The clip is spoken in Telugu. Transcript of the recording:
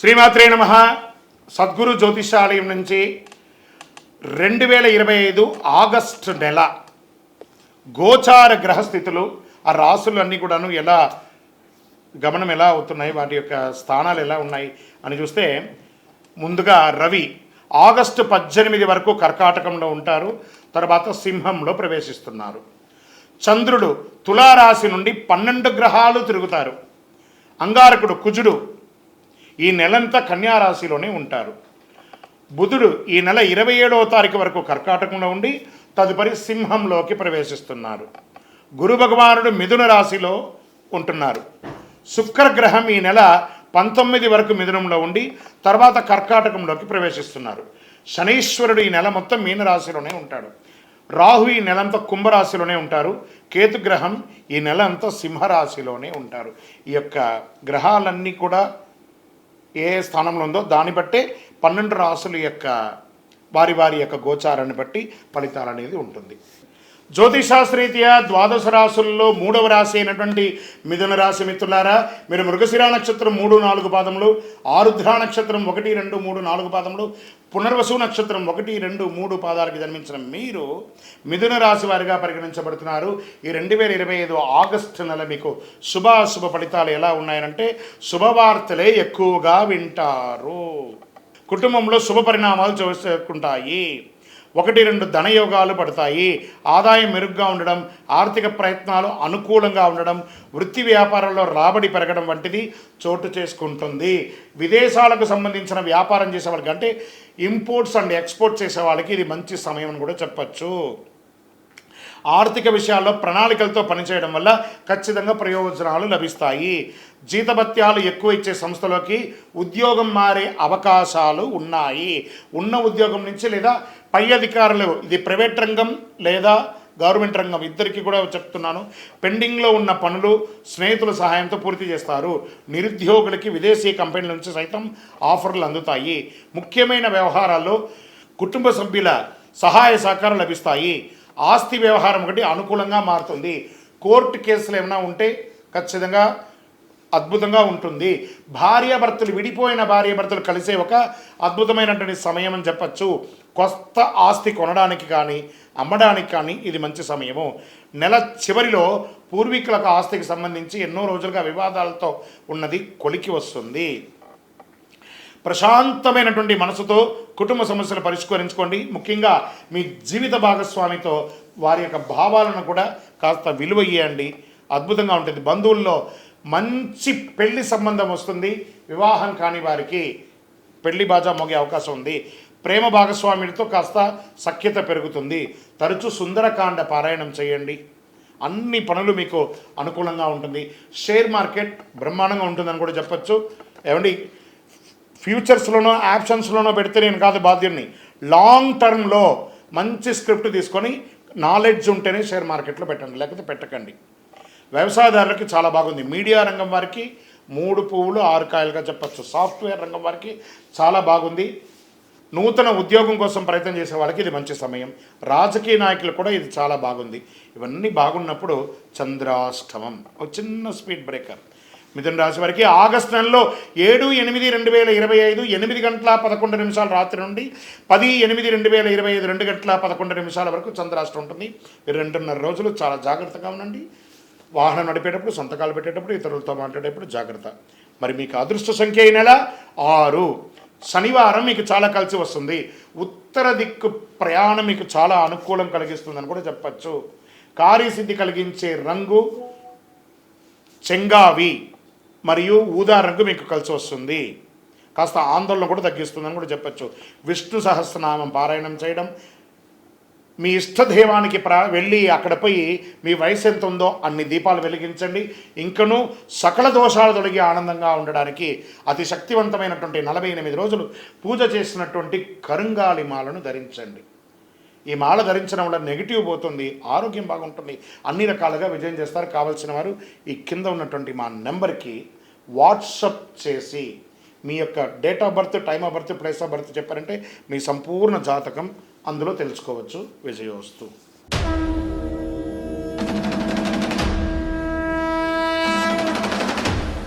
శ్రీమాత్రే నమః. సద్గురు జ్యోతిషాలయం నుంచి 2025 ఆగస్టు నెల గోచార గ్రహస్థితులు, ఆ రాసులు అన్నీ కూడాను ఎలా గమనం ఎలా అవుతున్నాయి, వాటి యొక్క స్థానాలు ఎలా ఉన్నాయి అని చూస్తే, ముందుగా రవి ఆగస్టు 18 వరకు కర్కాటకంలో ఉంటారు, తర్వాత సింహంలో ప్రవేశిస్తున్నారు. చంద్రుడు తులారాశి నుండి 12 గ్రహాలు తిరుగుతారు. అంగారకుడు కుజుడు ఈ నెలంతా కన్యారాశిలోనే ఉంటారు. బుధుడు ఈ నెల 27వ తారీఖు వరకు కర్కాటకంలో ఉండి తదుపరి సింహంలోకి ప్రవేశిస్తున్నారు. గురు భగవానుడు మిథున రాశిలో ఉంటున్నారు. శుక్రగ్రహం ఈ నెల 19 వరకు మిథునంలో ఉండి తర్వాత కర్కాటకంలోకి ప్రవేశిస్తున్నారు. శనీశ్వరుడు ఈ నెల మొత్తం మీనరాశిలోనే ఉంటాడు. రాహు ఈ నెలంతా కుంభరాశిలోనే ఉంటారు. కేతుగ్రహం ఈ నెల అంతా సింహరాశిలోనే ఉంటారు. ఈ యొక్క గ్రహాలన్నీ కూడా ఏ స్థానంలో ఉందో దాన్ని బట్టే 12 రాశుల యొక్క వారి యొక్క గోచారాన్ని బట్టి ఫలితాలు అనేది ఉంటుంది. జ్యోతిషాస్త్రీత్యా ద్వాదశ రాశుల్లో 3వ రాశి అయినటువంటి మిథున రాశి మిత్రులారా, మీరు మృగశిర నక్షత్రం 3-4 పాదములు, ఆరుద్ర నక్షత్రం 1, 2, 3, 4 పాదములు, పునర్వసు నక్షత్రం 1, 2, 3 పాదాలకు జన్మించిన మీరు మిథున రాశి వారిగా పరిగణించబడుతున్నారు. ఈ 2025 ఆగస్టు నెల మీకు శుభాశుభ ఫలితాలు ఎలా ఉన్నాయంటే, శుభవార్తలే ఎక్కువగా వింటారు. కుటుంబంలో శుభ పరిణామాలు చేసుకుంటాయి. 1-2 ధనయోగాలు పడతాయి. ఆదాయం మెరుగ్గా ఉండడం, ఆర్థిక ప్రయత్నాలు అనుకూలంగా ఉండడం, వృత్తి వ్యాపారంలో రాబడి పెరగడం వంటిది చోటు చేసుకుంటుంది. విదేశాలకు సంబంధించిన వ్యాపారం చేసే వాళ్ళకి, అంటే ఇంపోర్ట్స్ అండ్ ఎక్స్పోర్ట్ చేసే వాళ్ళకి ఇది మంచి సమయం అని కూడా చెప్పచ్చు. ఆర్థిక విషయాల్లో ప్రణాళికలతో పనిచేయడం వల్ల ఖచ్చితంగా ప్రయోజనాలు లభిస్తాయి. జీతభత్యాలు ఎక్కువ ఇచ్చే సంస్థలోకి ఉద్యోగం మారే అవకాశాలు ఉన్నాయి. ఉన్న ఉద్యోగం నుంచి లేదా పై అధికారులు, ఇది ప్రైవేట్ రంగం లేదా గవర్నమెంట్ రంగం ఇద్దరికి కూడా చెప్తున్నాను, పెండింగ్లో ఉన్న పనులు స్నేహితుల సహాయంతో పూర్తి చేస్తారు. నిరుద్యోగులకి విదేశీ కంపెనీల నుంచి సైతం ఆఫర్లు అందుతాయి. ముఖ్యమైన వ్యవహారాల్లో కుటుంబ సభ్యుల సహాయ సహకారం లభిస్తాయి. ఆస్తి వ్యవహారం ఒకటి అనుకూలంగా మారుతుంది. కోర్టు కేసులు ఏమైనా ఉంటే ఖచ్చితంగా అద్భుతంగా ఉంటుంది. భార్యాభర్తలు, విడిపోయిన భార్యాభర్తలు కలిసే ఒక అద్భుతమైనటువంటి సమయం అని చెప్పచ్చు. కొత్త ఆస్తి కొనడానికి కానీ అమ్మడానికి కానీ ఇది మంచి సమయము. నెల చివరిలో పూర్వీకులకు ఆస్తికి సంబంధించి ఎన్నో రోజులుగా వివాదాలతో ఉన్నది కొలికి వస్తుంది. ప్రశాంతమైనటువంటి మనసుతో కుటుంబ సమస్యలు పరిష్కరించుకోండి. ముఖ్యంగా మీ జీవిత భాగస్వామితో వారి యొక్క భావాలను కూడా కాస్త విలువ ఇవ్వండి. అద్భుతంగా ఉంటుంది. బంధువుల్లో మంచి పెళ్లి సంబంధం వస్తుంది. వివాహం కాని వారికి పెళ్లి బాజా మోగే అవకాశం ఉంది. ప్రేమ భాగస్వామితో కాస్త సఖ్యత పెరుగుతుంది. తరచూ సుందరకాండ పారాయణం చేయండి. అన్ని పనులు మీకు అనుకూలంగా ఉంటుంది. షేర్ మార్కెట్ బ్రహ్మాండంగా ఉంటుందని కూడా చెప్పచ్చు. ఏమండి, ఫ్యూచర్స్లోనో ఆప్షన్స్లోనో పెడితే నేను కాదు బాధ్యుడిని. లాంగ్ టర్మ్లో మంచి స్క్రిప్ట్ తీసుకొని నాలెడ్జ్ ఉంటేనే షేర్ మార్కెట్లో పెట్టండి, లేకపోతే పెట్టకండి. వ్యవసాయదారులకి చాలా బాగుంది. మీడియా రంగం వారికి 3 పువ్వులు 6 కాయలుగా చెప్పచ్చు. సాఫ్ట్వేర్ రంగం వారికి చాలా బాగుంది. నూతన ఉద్యోగం కోసం ప్రయత్నం చేసే వాళ్ళకి ఇది మంచి సమయం. రాజకీయ నాయకులు కూడా ఇది చాలా బాగుంది. ఇవన్నీ బాగున్నప్పుడు చంద్రాష్టమం ఒక చిన్న స్పీడ్ బ్రేకర్. మిథున రాశి వారికి ఆగస్టు నెలలో 7/8/2025 8:11 రాత్రి నుండి 10/8/2025 2:11 వరకు చంద్రాష్టం ఉంటుంది. 2.5 రోజులు చాలా జాగ్రత్తగా ఉండండి. వాహనం నడిపేటప్పుడు, సంతకాలు పెట్టేటప్పుడు, ఇతరులతో మాట్లాడేటప్పుడు జాగ్రత్త. మరి మీకు అదృష్ట సంఖ్య ఈ నెల 6. శనివారం మీకు చాలా కలిసి వస్తుంది. ఉత్తర దిక్కు ప్రయాణం మీకు చాలా అనుకూలం కలిగిస్తుందని కూడా చెప్పచ్చు. కార్యసిద్ధి కలిగించే రంగు చెంగావి మరియు ఊదా రంగు మీకు కలిసి వస్తుంది. కాస్త ఆందోళన కూడా తగ్గిస్తుందని కూడా చెప్పచ్చు. విష్ణు సహస్రనామం పారాయణం చేయడం, మీ ఇష్టదైవానికి వెళ్ళి అక్కడ పోయి మీ వయసు ఎంత ఉందో అన్ని దీపాలు వెలిగించండి. ఇంకనూ సకల దోషాలు తొలగి ఆనందంగా ఉండడానికి అతి శక్తివంతమైనటువంటి 48 రోజులు పూజ చేసినటువంటి కరుంగాలి మాలను ధరించండి. ఈ మాల ధరించడం వల్ల నెగిటివ్ పోతుంది, ఆరోగ్యం బాగుంటుంది, అన్ని రకాలుగా విజయం చేస్తారు. కావాల్సిన వారు ఈ కింద ఉన్నటువంటి మా నెంబర్కి వాట్సప్ చేసి మీ యొక్క date of birth, time of birth, place of birth చెప్పారంటే మీ సంపూర్ణ జాతకం అందులో తెలుసుకోవచ్చు. విజయోస్తు.